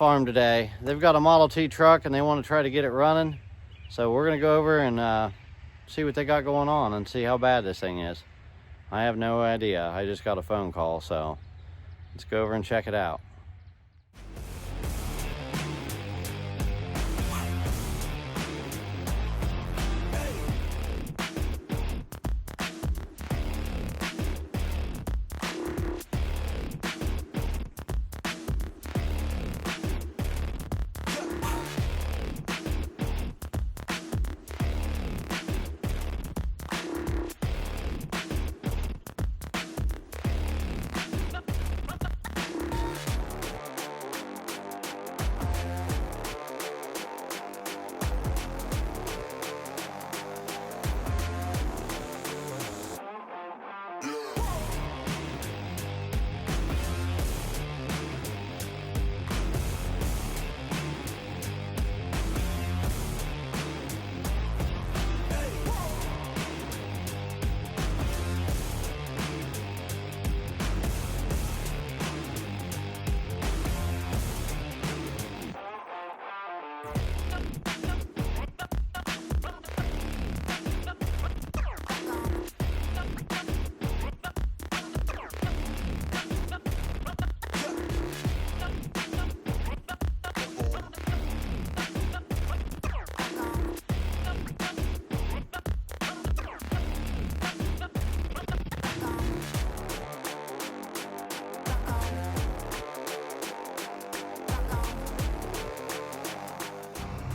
farm today. They've got a Model T truck and they want to try to get it running. So we're gonna go over and see what they got going on and see how bad this thing is. I have no idea. I just got a phone call, so let's go over and check it out.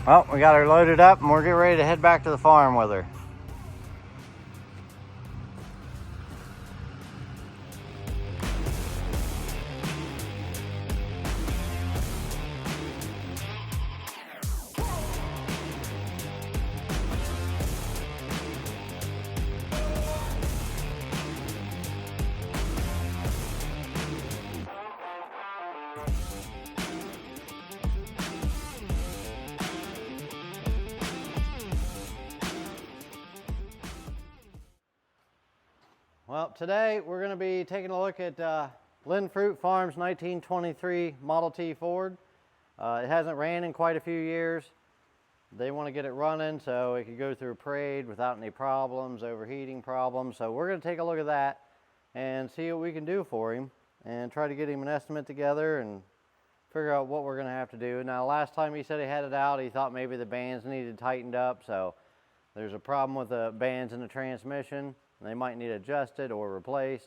Well, we got her loaded up and we're getting ready to head back to the farm with her. Well, today we're going to be taking a look at Lynn Fruit Farms 1923 Model T Ford. It hasn't ran in quite a few years. They want to get it running so it could go through a parade without any problems, overheating problems. So we're going to take a look at that and see what we can do for him and try to get him an estimate together and figure out what we're going to have to do. Now, last time he said he had it out, he thought maybe the bands needed tightened up. So there's a problem with the bands in the transmission. They might need adjusted or replaced.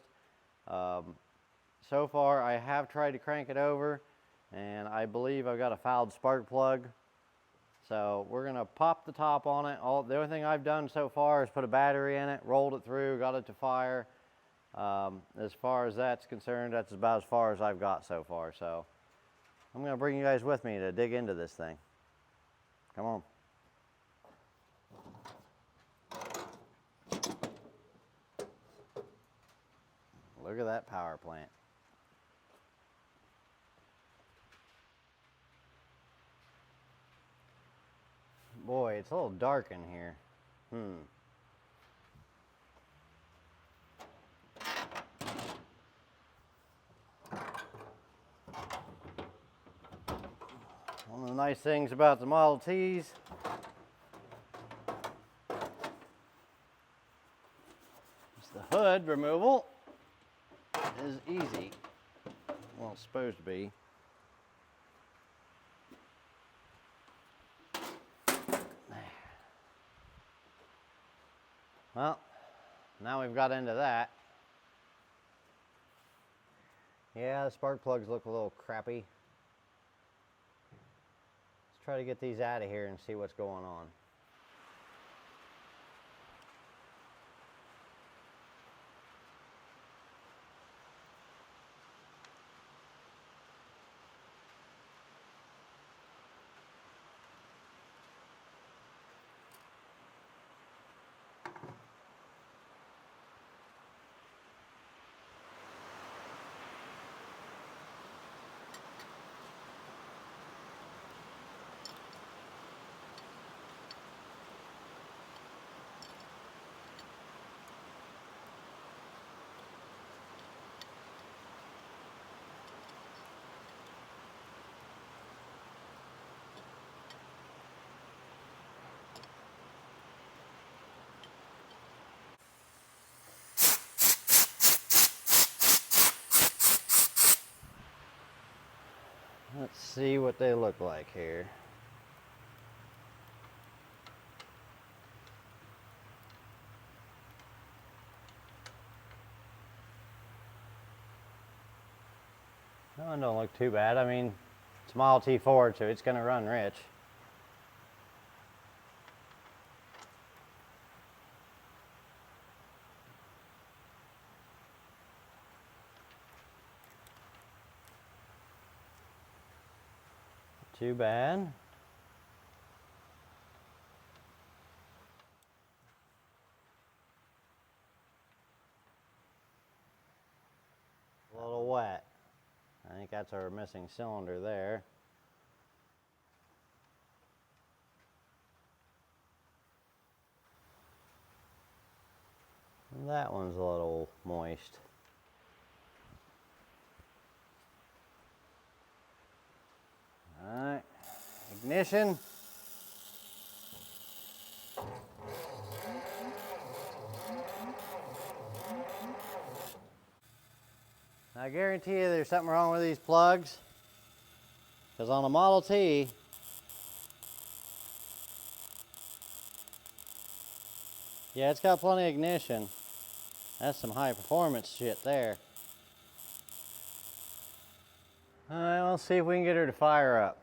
So far, I have tried to crank it over, and I believe I've got a fouled spark plug. So we're gonna pop the top on it. The only thing I've done so far is put a battery in it, rolled it through, got it to fire. As far as that's concerned, that's about as far as I've got so far. So I'm gonna bring you guys with me to dig into this thing. Come on. Look at that power plant. Boy, it's a little dark in here. One of the nice things about the Model Ts is the hood removal is easy. Well, it's supposed to be. Well, now we've got into that. Yeah, the spark plugs look a little crappy. Let's try to get these out of here and see what's going on. Let's see what they look like here. That one don't look too bad. I mean, it's Model T Ford, so it's going to run rich. Too bad. A little wet. I think that's our missing cylinder there. And that one's a little moist. Alright, ignition. I guarantee you there's something wrong with these plugs, because on a Model T, yeah, it's got plenty of ignition. That's some high performance shit there. Alright, let's see if we can get her to fire up.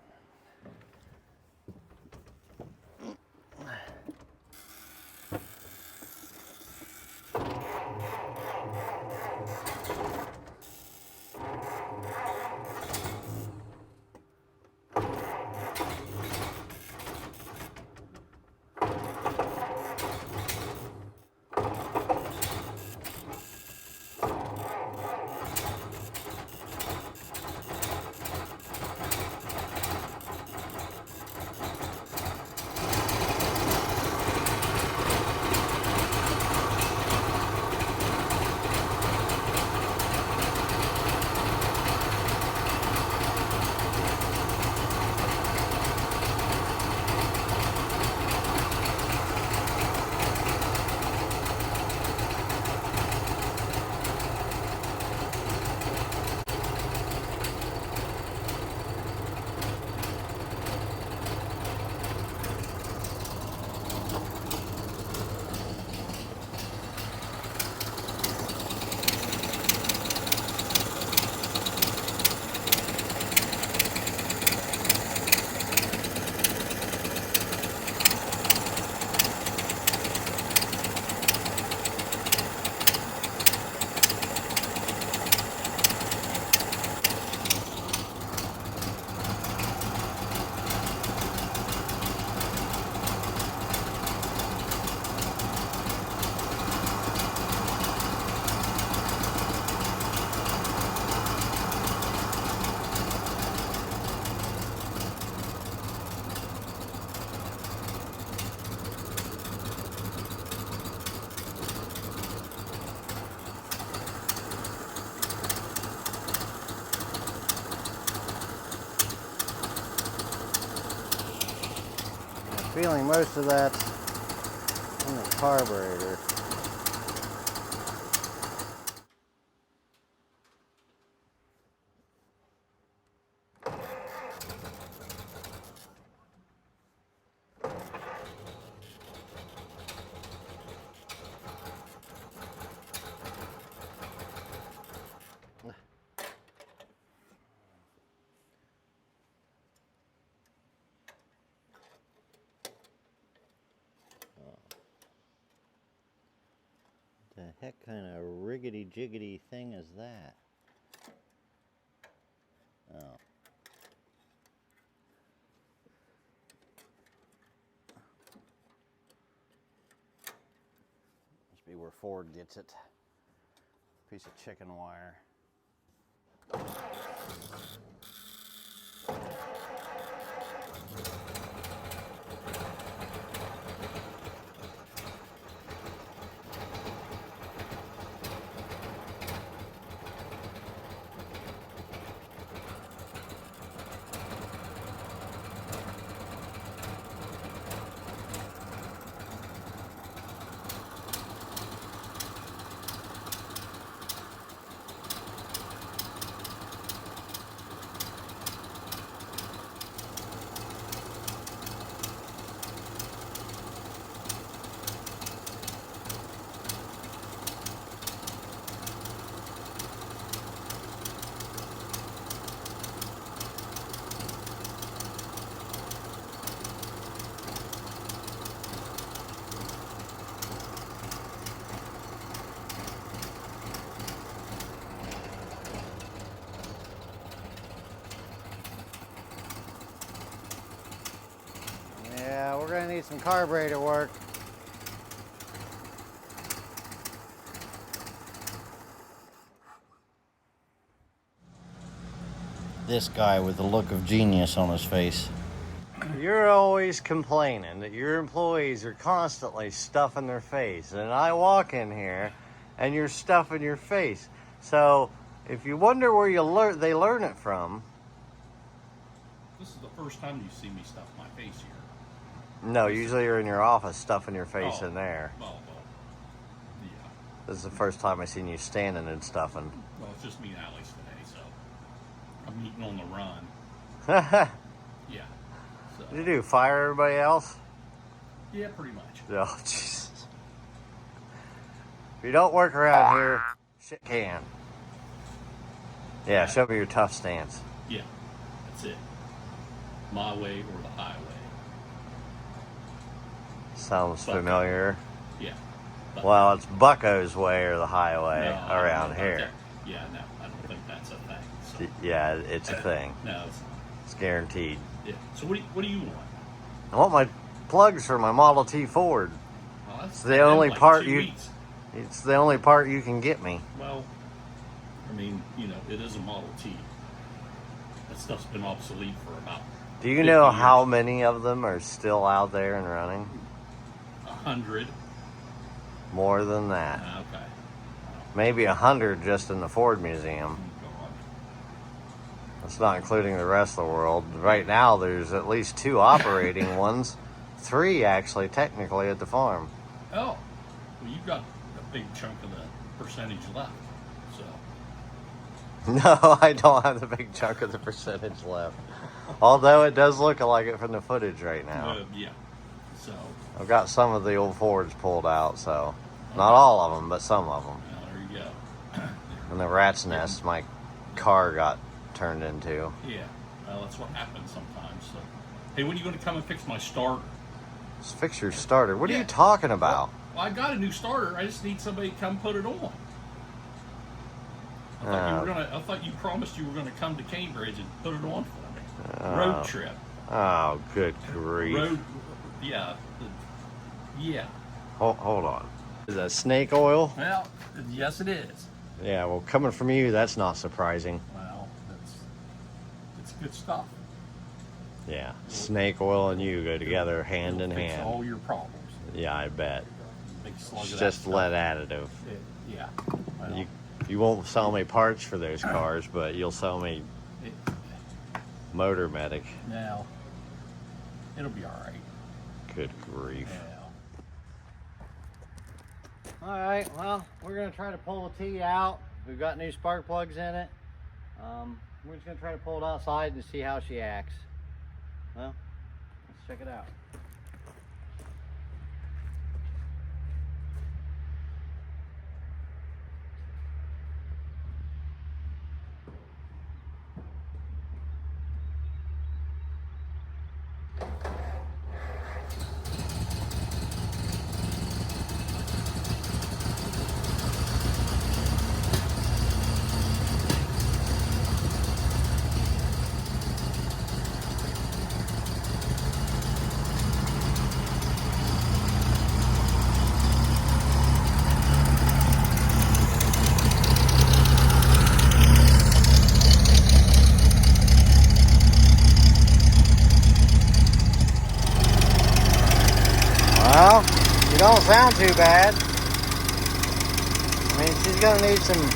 Feeling most of that in the carburetor. The heck kind of riggedy jiggedy thing is that? Oh. Must be where Ford gets it. Piece of chicken wire. we're gonna need some carburetor work. This guy with the look of genius on his face. You're always complaining that your employees are constantly stuffing their face, and I walk in here and you're stuffing your face. So if you wonder where they learn it from. This is the first time you see me stuff my face here. No, usually you're in your office stuffing your face in there. Well, yeah. This is the first time I've seen you standing and stuffing. Well, it's just me and Alex today, so I'm eating on the run. Yeah. So. What did you do, fire everybody else? Yeah, pretty much. Oh, Jesus. If you don't work around here, shit can. Yeah, show me your tough stance. Yeah, that's it. My way or the highway. Sounds Bucko. familiar. Yeah. Well, it's Bucko's way or the highway around here. Yeah, no, I don't think that's a thing. So. Yeah, it's a thing. No, it's guaranteed. Yeah. So what do you want? I want my plugs for my Model T Ford. Well, it's the only like part 2 you. weeks. It's the only part you can get me. Well, I mean, you know, it is a Model T. That stuff's been obsolete for about. Do you know how many of them are still out there and running? 100. More than that. Okay. Maybe 100 just in the Ford Museum. That's not including the rest of the world. Right now, there's at least 2 operating ones. 3, actually, technically, at the farm. Oh, well, you've got a big chunk of the percentage left, so. No, I don't have the big chunk of the percentage left. Although it does look like it from the footage right now. Yeah, so. I've got some of the old Fords pulled out, so. Not all of them, but some of them. Well, there you go. And the rat's nest my car got turned into. Yeah, well, that's what happens sometimes. So, hey, when are you going to come and fix my starter? Just fix your starter. What are you talking about? Well, I got a new starter. I just need somebody to come put it on. I thought you promised you were going to come to Cambridge and put it on for me. Road trip. Oh, good grief. Yeah. Hold on. Is that snake oil? Well, yes, it is. Yeah, well, coming from you, that's not surprising. Well, it's good stuff. Yeah, snake oil and you go together hand in Fix hand. all your problems. Yeah, I bet. Big slug It's of just that lead additive. Yeah. Well, You won't sell me parts for those cars, but you'll sell me Motor Medic. Now, it'll be all right. Good grief. Yeah. All right, well, we're going to try to pull the T out. We've got new spark plugs in it. We're just going to try to pull it outside and see how she acts. Well, let's check it out. Well, you don't sound too bad. I mean, she's gonna need some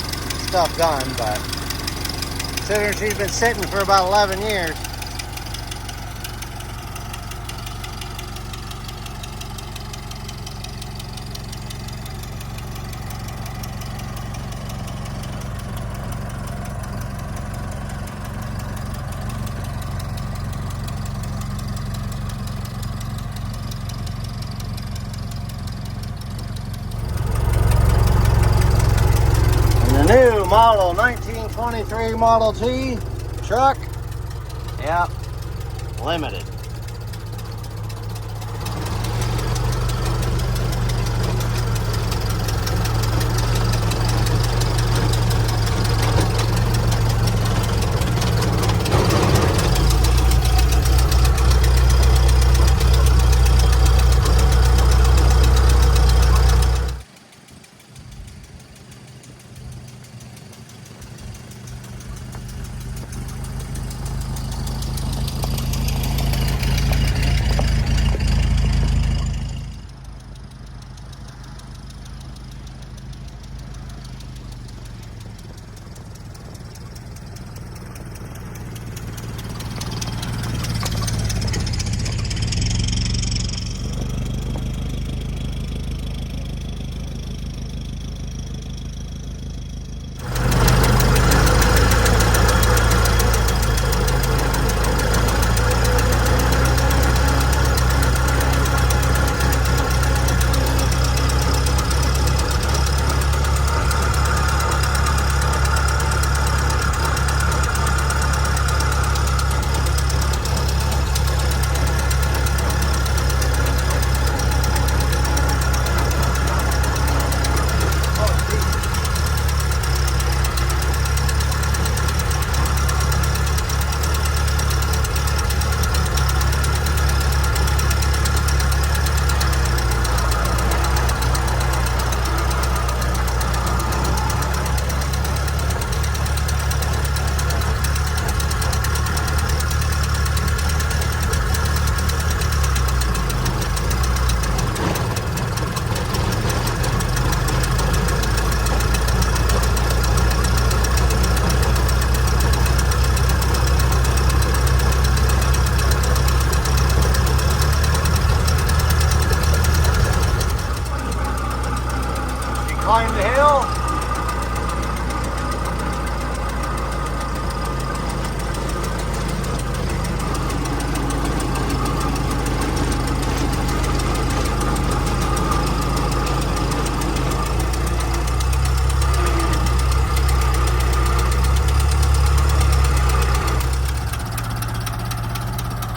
stuff done, but considering she's been sitting for about 11 years. New model 1923 Model T truck. Yep, limited.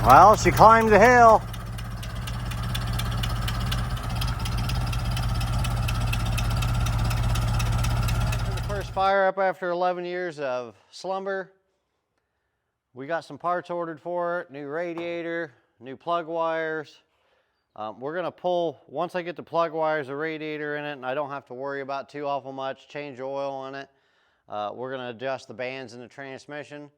Well, she climbed the hill. The first fire up after 11 years of slumber. We got some parts ordered for it, new radiator, new plug wires. We're gonna pull, once I get the plug wires, the radiator in it, and I don't have to worry about too awful much, change oil in it. We're gonna adjust the bands in the transmission.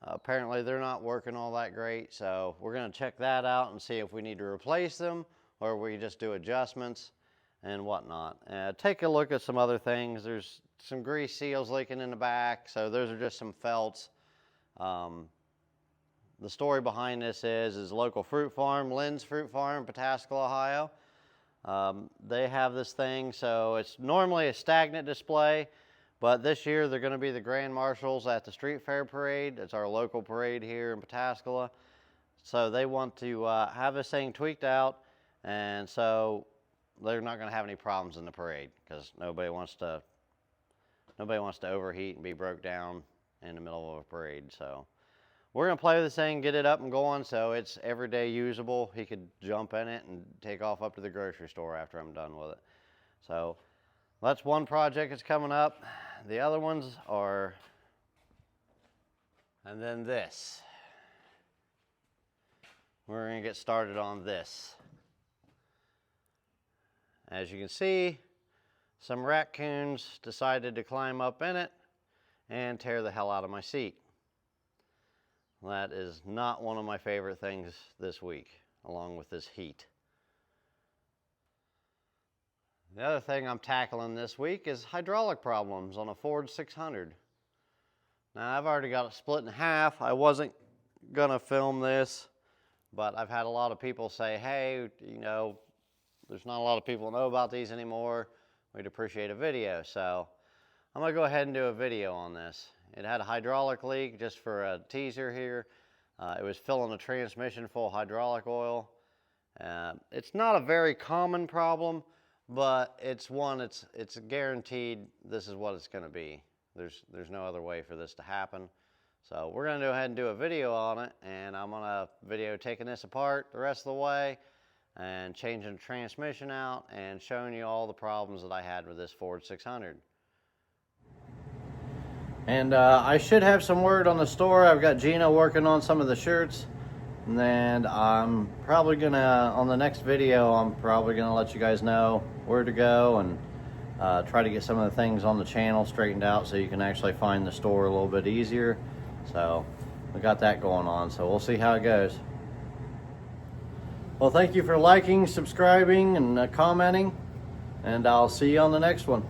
Apparently they're not working all that great, so we're gonna check that out and see if we need to replace them or we just do adjustments and whatnot. Take a look at some other things. There's some grease seals leaking in the back, so those are just some felts. The story behind this is local fruit farm, Lynn's Fruit Farm, Pataskala, Ohio. They have this thing, so it's normally a stagnant display, but this year they're going to be the grand marshals at the street fair parade. It's our local parade here in Pataskala. So they want to have this thing tweaked out, and so they're not going to have any problems in the parade because nobody wants to overheat and be broke down in the middle of a parade. So we're going to play with this thing, get it up and going so it's everyday usable. He could jump in it and take off up to the grocery store after I'm done with it. So that's one project that's coming up. The other ones are, and then this. We're going to get started on this. As you can see, some raccoons decided to climb up in it and tear the hell out of my seat. That is not one of my favorite things this week, along with this heat. The other thing I'm tackling this week is hydraulic problems on a Ford 600. Now I've already got it split in half. I wasn't gonna film this, but I've had a lot of people say, hey, you know, there's not a lot of people know about these anymore. We'd appreciate a video. So I'm gonna go ahead and do a video on this. It had a hydraulic leak, just for a teaser here. It was filling the transmission full of hydraulic oil. It's not a very common problem, but it's one, it's guaranteed this is what it's gonna be. There's no other way for this to happen. So we're gonna go ahead and do a video on it, and I'm gonna video taking this apart the rest of the way and changing the transmission out and showing you all the problems that I had with this Ford 600. And I should have some word on the store. I've got Gina working on some of the shirts, and I'm probably gonna, on the next video, I'm probably gonna let you guys know where to go and try to get some of the things on the channel straightened out so you can actually find the store a little bit easier. So we got that going on, so we'll see how it goes. Well, thank you for liking, subscribing, and commenting, and I'll see you on the next one.